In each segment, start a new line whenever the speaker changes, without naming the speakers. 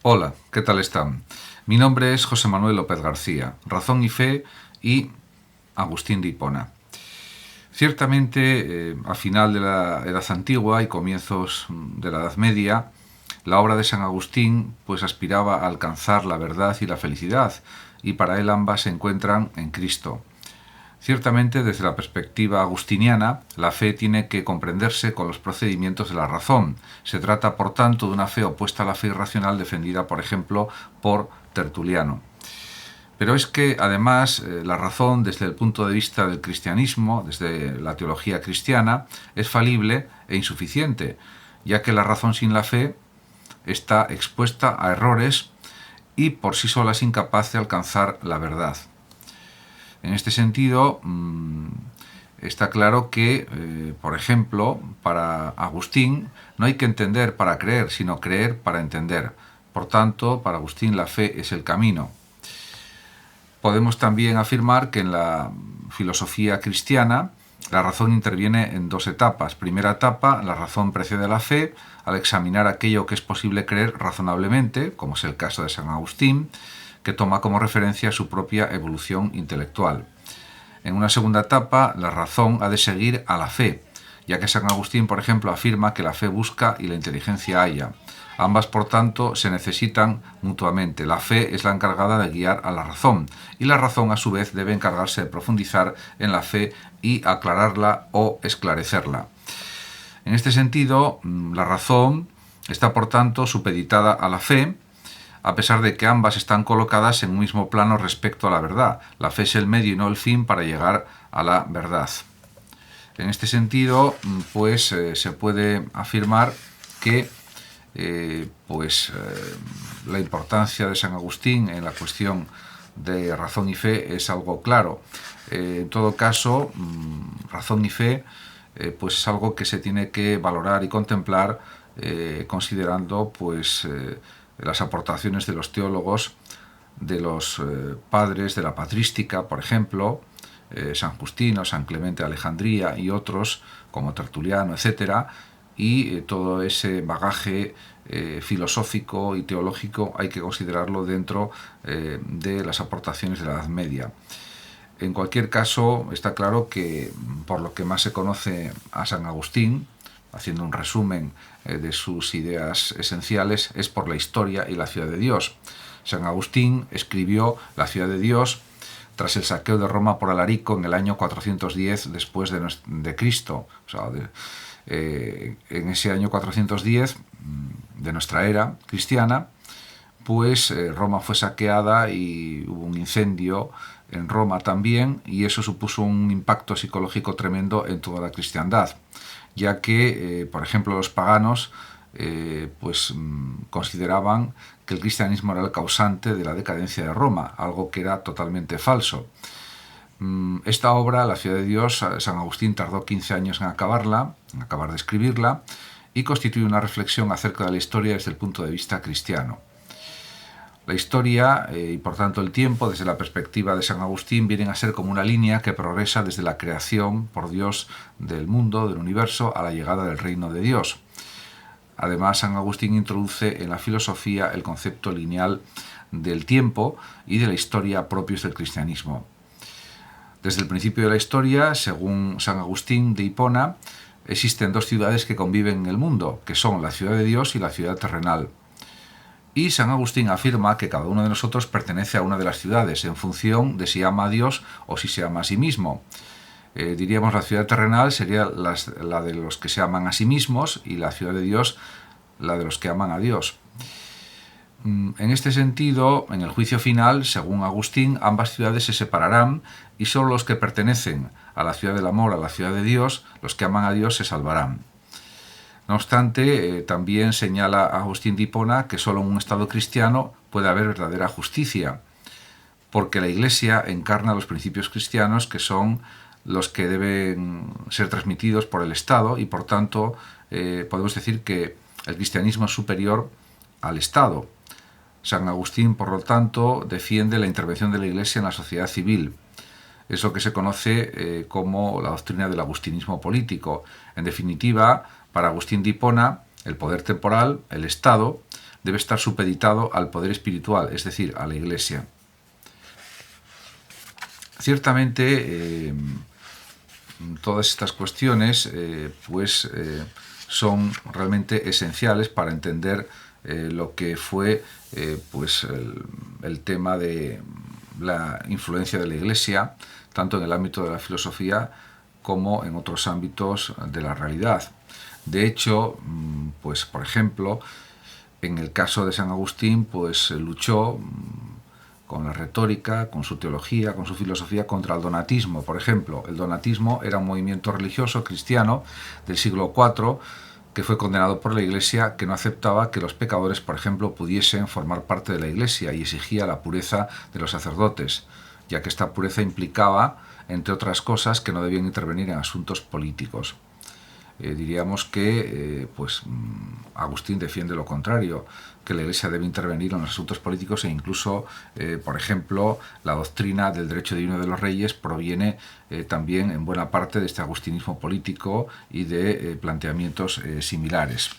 Hola, ¿qué tal están? Mi nombre es José Manuel López García, Razón y Fe y Agustín de Hipona. Ciertamente, a final de la Edad Antigua y comienzos de la Edad Media, la obra de San Agustín pues aspiraba a alcanzar la verdad y la felicidad, y para él ambas se encuentran en Cristo. Ciertamente, desde la perspectiva agustiniana, la fe tiene que comprenderse con los procedimientos de la razón. Se trata, por tanto, de una fe opuesta a la fe irracional defendida, por ejemplo, por Tertuliano. Pero es que, además, la razón, desde el punto de vista del cristianismo, desde la teología cristiana, es falible e insuficiente, ya que la razón sin la fe está expuesta a errores y por sí sola es incapaz de alcanzar la verdad. En este sentido, está claro que, por ejemplo, para Agustín no hay que entender para creer, sino creer para entender. Por tanto, para Agustín la fe es el camino. Podemos también afirmar que en la filosofía cristiana la razón interviene en dos etapas. Primera etapa, la razón precede a la fe al examinar aquello que es posible creer razonablemente, como es el caso de San Agustín, que toma como referencia su propia evolución intelectual. En una segunda etapa, la razón ha de seguir a la fe, ya que San Agustín, por ejemplo, afirma que la fe busca y la inteligencia halla. Ambas, por tanto, se necesitan mutuamente. La fe es la encargada de guiar a la razón, y la razón, a su vez, debe encargarse de profundizar en la fe y aclararla o esclarecerla. En este sentido, la razón está, por tanto, supeditada a la fe, a pesar de que ambas están colocadas en un mismo plano respecto a la verdad. La fe es el medio y no el fin para llegar a la verdad. En este sentido, pues se puede afirmar que la importancia de San Agustín en la cuestión de razón y fe es algo claro. En todo caso, razón y fe pues es algo que se tiene que valorar y contemplar considerando las aportaciones de los teólogos, de los padres de la patrística, por ejemplo, San Justino, San Clemente de Alejandría y otros, como Tertuliano, etc. Y todo ese bagaje filosófico y teológico hay que considerarlo dentro de las aportaciones de la Edad Media. En cualquier caso, está claro que por lo que más se conoce a San Agustín, haciendo un resumen de sus ideas esenciales, es por la historia y la ciudad de Dios. San Agustín escribió La ciudad de Dios tras el saqueo de Roma por Alarico en el año 410 después de Cristo. O sea, en ese año 410 de nuestra era cristiana, pues Roma fue saqueada y hubo un incendio en Roma también, y eso supuso un impacto psicológico tremendo en toda la cristiandad, ya que, por ejemplo, los paganos consideraban que el cristianismo era el causante de la decadencia de Roma, algo que era totalmente falso. Esta obra, La ciudad de Dios, San Agustín tardó 15 años en acabar de escribirla, y constituye una reflexión acerca de la historia desde el punto de vista cristiano. La historia y por tanto el tiempo, desde la perspectiva de San Agustín, vienen a ser como una línea que progresa desde la creación por Dios del mundo, del universo, a la llegada del reino de Dios. Además, San Agustín introduce en la filosofía el concepto lineal del tiempo y de la historia propios del cristianismo. Desde el principio de la historia, según San Agustín de Hipona, existen dos ciudades que conviven en el mundo, que son la ciudad de Dios y la ciudad terrenal. Y San Agustín afirma que cada uno de nosotros pertenece a una de las ciudades en función de si ama a Dios o si se ama a sí mismo. Diríamos la ciudad terrenal sería la de los que se aman a sí mismos, y la ciudad de Dios la de los que aman a Dios. En este sentido, en el juicio final, según Agustín, ambas ciudades se separarán y solo los que pertenecen a la ciudad del amor, a la ciudad de Dios, los que aman a Dios, se salvarán. No obstante, también señala Agustín de Hipona que solo en un Estado cristiano puede haber verdadera justicia, porque la Iglesia encarna los principios cristianos, que son los que deben ser transmitidos por el Estado, y por tanto podemos decir que el cristianismo es superior al Estado. San Agustín, por lo tanto, defiende la intervención de la Iglesia en la sociedad civil. Es lo que se conoce como la doctrina del agustinismo político. En definitiva, para Agustín de Hipona, el poder temporal, el Estado, debe estar supeditado al poder espiritual, es decir, a la Iglesia. Ciertamente, todas estas cuestiones son realmente esenciales para entender lo que fue el tema de la influencia de la Iglesia, tanto en el ámbito de la filosofía como en otros ámbitos de la realidad. De hecho, por ejemplo, en el caso de San Agustín, luchó con la retórica, con su teología, con su filosofía contra el donatismo. Por ejemplo, el donatismo era un movimiento religioso cristiano del siglo IV que fue condenado por la Iglesia, que no aceptaba que los pecadores, por ejemplo, pudiesen formar parte de la Iglesia y exigía la pureza de los sacerdotes, ya que esta pureza implicaba, entre otras cosas, que no debían intervenir en asuntos políticos. Diríamos que Agustín defiende lo contrario, que la Iglesia debe intervenir en los asuntos políticos e incluso, por ejemplo, la doctrina del derecho divino de los reyes proviene también en buena parte de este agustinismo político y de planteamientos similares.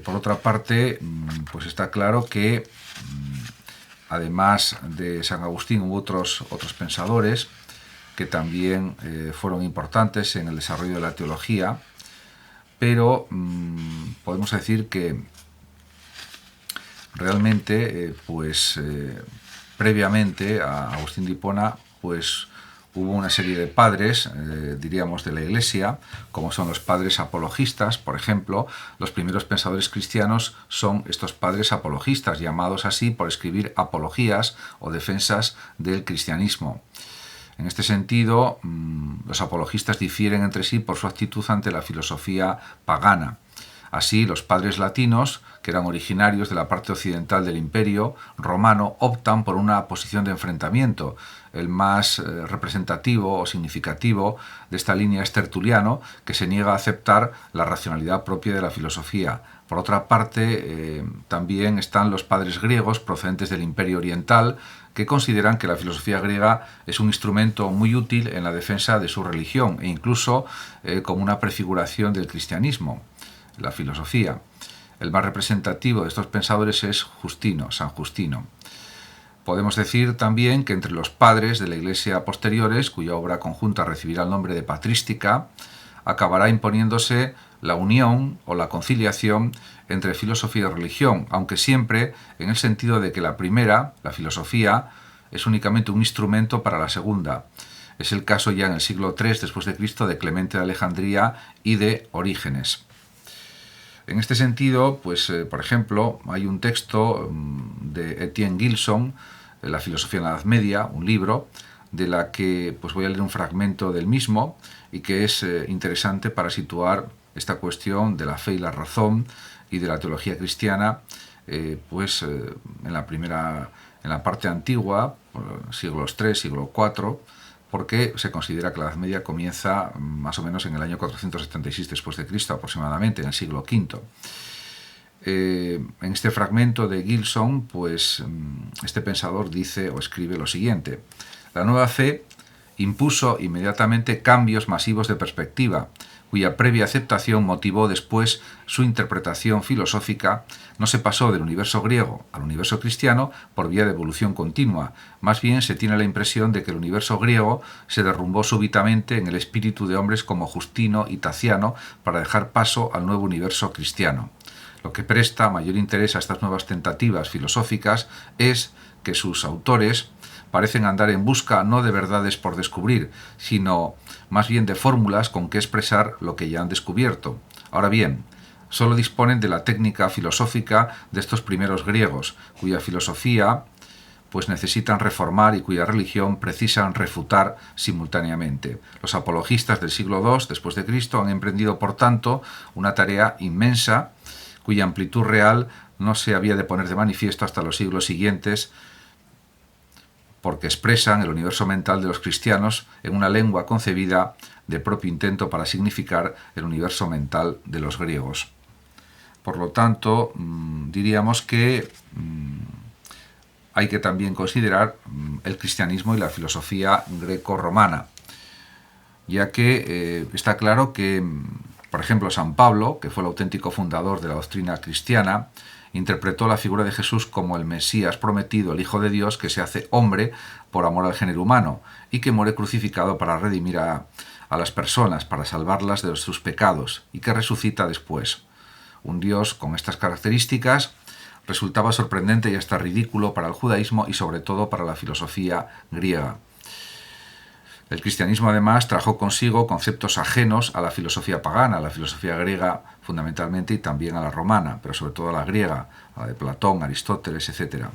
Por otra parte, está claro que además de San Agustín hubo otros pensadores que también fueron importantes en el desarrollo de la teología, pero podemos decir que realmente, previamente a Agustín de Hipona, hubo una serie de padres, diríamos, de la Iglesia, como son los padres apologistas, por ejemplo. Los primeros pensadores cristianos son estos padres apologistas, llamados así por escribir apologías o defensas del cristianismo. En este sentido, los apologistas difieren entre sí por su actitud ante la filosofía pagana. Así, los padres latinos, que eran originarios de la parte occidental del Imperio romano, optan por una posición de enfrentamiento. El más representativo o significativo de esta línea es Tertuliano, que se niega a aceptar la racionalidad propia de la filosofía. Por otra parte, también están los padres griegos procedentes del Imperio Oriental, que consideran que la filosofía griega es un instrumento muy útil en la defensa de su religión e incluso como una prefiguración del cristianismo, la filosofía. El más representativo de estos pensadores es Justino, San Justino. Podemos decir también que entre los padres de la Iglesia posteriores, cuya obra conjunta recibirá el nombre de patrística, acabará imponiéndose la unión o la conciliación entre filosofía y religión, aunque siempre en el sentido de que la primera, la filosofía, es únicamente un instrumento para la segunda. Es el caso ya en el siglo III después de Cristo de Clemente de Alejandría y de Orígenes. En este sentido, por ejemplo, hay un texto de Etienne Gilson, La filosofía en la Edad Media, un libro, de la que voy a leer un fragmento del mismo y que es interesante para situar esta cuestión de la fe y la razón y de la teología cristiana en la parte antigua, siglos III, siglo IV, porque se considera que la Edad Media comienza más o menos en el año 476 después de Cristo, aproximadamente, en el siglo V. En este fragmento de Gilson, este pensador dice o escribe lo siguiente: la nueva fe impuso inmediatamente cambios masivos de perspectiva, cuya previa aceptación motivó después su interpretación filosófica. No se pasó del universo griego al universo cristiano por vía de evolución continua. Más bien se tiene la impresión de que el universo griego se derrumbó súbitamente en el espíritu de hombres como Justino y Taciano para dejar paso al nuevo universo cristiano. Lo que presta mayor interés a estas nuevas tentativas filosóficas es que sus autores parecen andar en busca no de verdades por descubrir, sino más bien de fórmulas con que expresar lo que ya han descubierto. Ahora bien, solo disponen de la técnica filosófica de estos primeros griegos, cuya filosofía necesitan reformar y cuya religión precisan refutar simultáneamente. Los apologistas del siglo II después de Cristo han emprendido, por tanto, una tarea inmensa cuya amplitud real no se había de poner de manifiesto hasta los siglos siguientes, porque expresan el universo mental de los cristianos en una lengua concebida de propio intento para significar el universo mental de los griegos. Por lo tanto, diríamos que hay que también considerar el cristianismo y la filosofía greco-romana, ya que está claro que, por ejemplo, San Pablo, que fue el auténtico fundador de la doctrina cristiana, interpretó la figura de Jesús como el Mesías prometido, el Hijo de Dios, que se hace hombre por amor al género humano y que muere crucificado para redimir a las personas, para salvarlas de sus pecados, y que resucita después. Un Dios con estas características resultaba sorprendente y hasta ridículo para el judaísmo y sobre todo para la filosofía griega. El cristianismo además trajo consigo conceptos ajenos a la filosofía pagana, a la filosofía griega fundamentalmente y también a la romana, pero sobre todo a la griega, a la de Platón, Aristóteles, etc.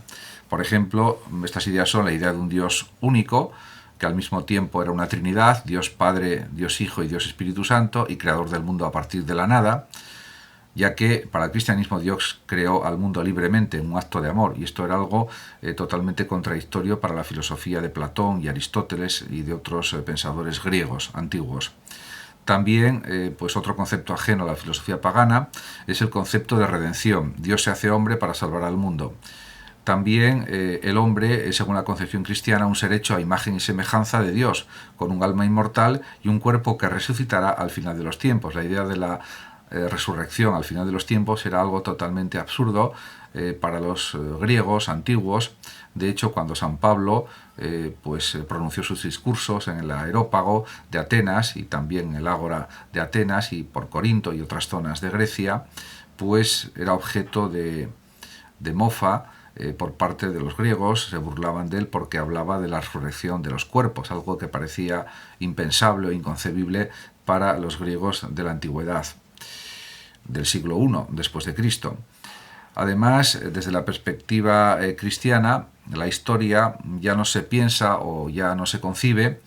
Por ejemplo, estas ideas son la idea de un Dios único, que al mismo tiempo era una Trinidad, Dios Padre, Dios Hijo y Dios Espíritu Santo, y creador del mundo a partir de la nada, ya que para el cristianismo Dios creó al mundo libremente en un acto de amor, y esto era algo totalmente contradictorio para la filosofía de Platón y Aristóteles y de otros pensadores griegos antiguos. También, pues otro concepto ajeno a la filosofía pagana es el concepto de redención. Dios se hace hombre para salvar al mundo. También el hombre, según la concepción cristiana, un ser hecho a imagen y semejanza de Dios, con un alma inmortal y un cuerpo que resucitará al final de los tiempos. La idea de la resurrección al final de los tiempos era algo totalmente absurdo para los griegos antiguos. De hecho, cuando San Pablo pronunció sus discursos en el Areópago de Atenas y también en el Ágora de Atenas y por Corinto y otras zonas de Grecia, pues era objeto de mofa por parte de los griegos. Se burlaban de él porque hablaba de la resurrección de los cuerpos, algo que parecía impensable o inconcebible para los griegos de la antigüedad, del siglo I después de Cristo. Además, desde la perspectiva cristiana, la historia ya no se piensa o ya no se concibe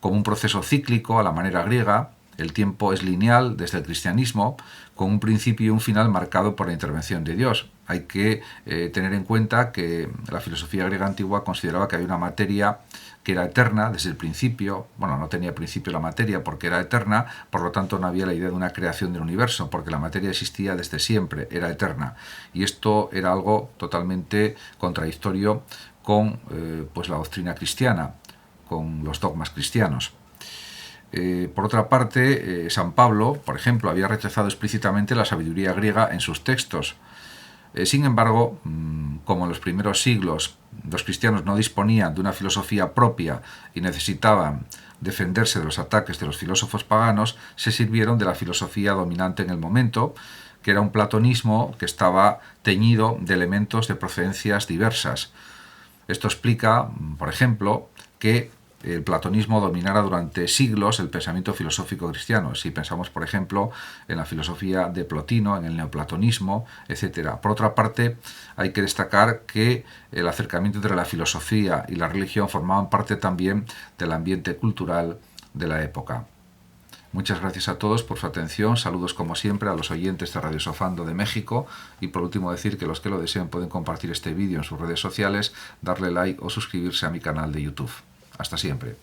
como un proceso cíclico a la manera griega. El tiempo es lineal desde el cristianismo, con un principio y un final marcado por la intervención de Dios. Hay que tener en cuenta que la filosofía griega antigua consideraba que había una materia que era eterna desde el principio. Bueno, no tenía principio la materia porque era eterna, por lo tanto no había la idea de una creación del universo, porque la materia existía desde siempre, era eterna. Y esto era algo totalmente contradictorio con la doctrina cristiana, con los dogmas cristianos. Por otra parte, San Pablo, por ejemplo, había rechazado explícitamente la sabiduría griega en sus textos. Sin embargo, como en los primeros siglos los cristianos no disponían de una filosofía propia y necesitaban defenderse de los ataques de los filósofos paganos, se sirvieron de la filosofía dominante en el momento, que era un platonismo que estaba teñido de elementos de procedencias diversas. Esto explica, por ejemplo, que el platonismo dominara durante siglos el pensamiento filosófico cristiano. Si pensamos, por ejemplo, en la filosofía de Plotino, en el neoplatonismo, etc. Por otra parte, hay que destacar que el acercamiento entre la filosofía y la religión formaban parte también del ambiente cultural de la época. Muchas gracias a todos por su atención. Saludos como siempre a los oyentes de Radio Sofando de México. Y por último decir que los que lo deseen pueden compartir este vídeo en sus redes sociales, darle like o suscribirse a mi canal de YouTube. Hasta siempre.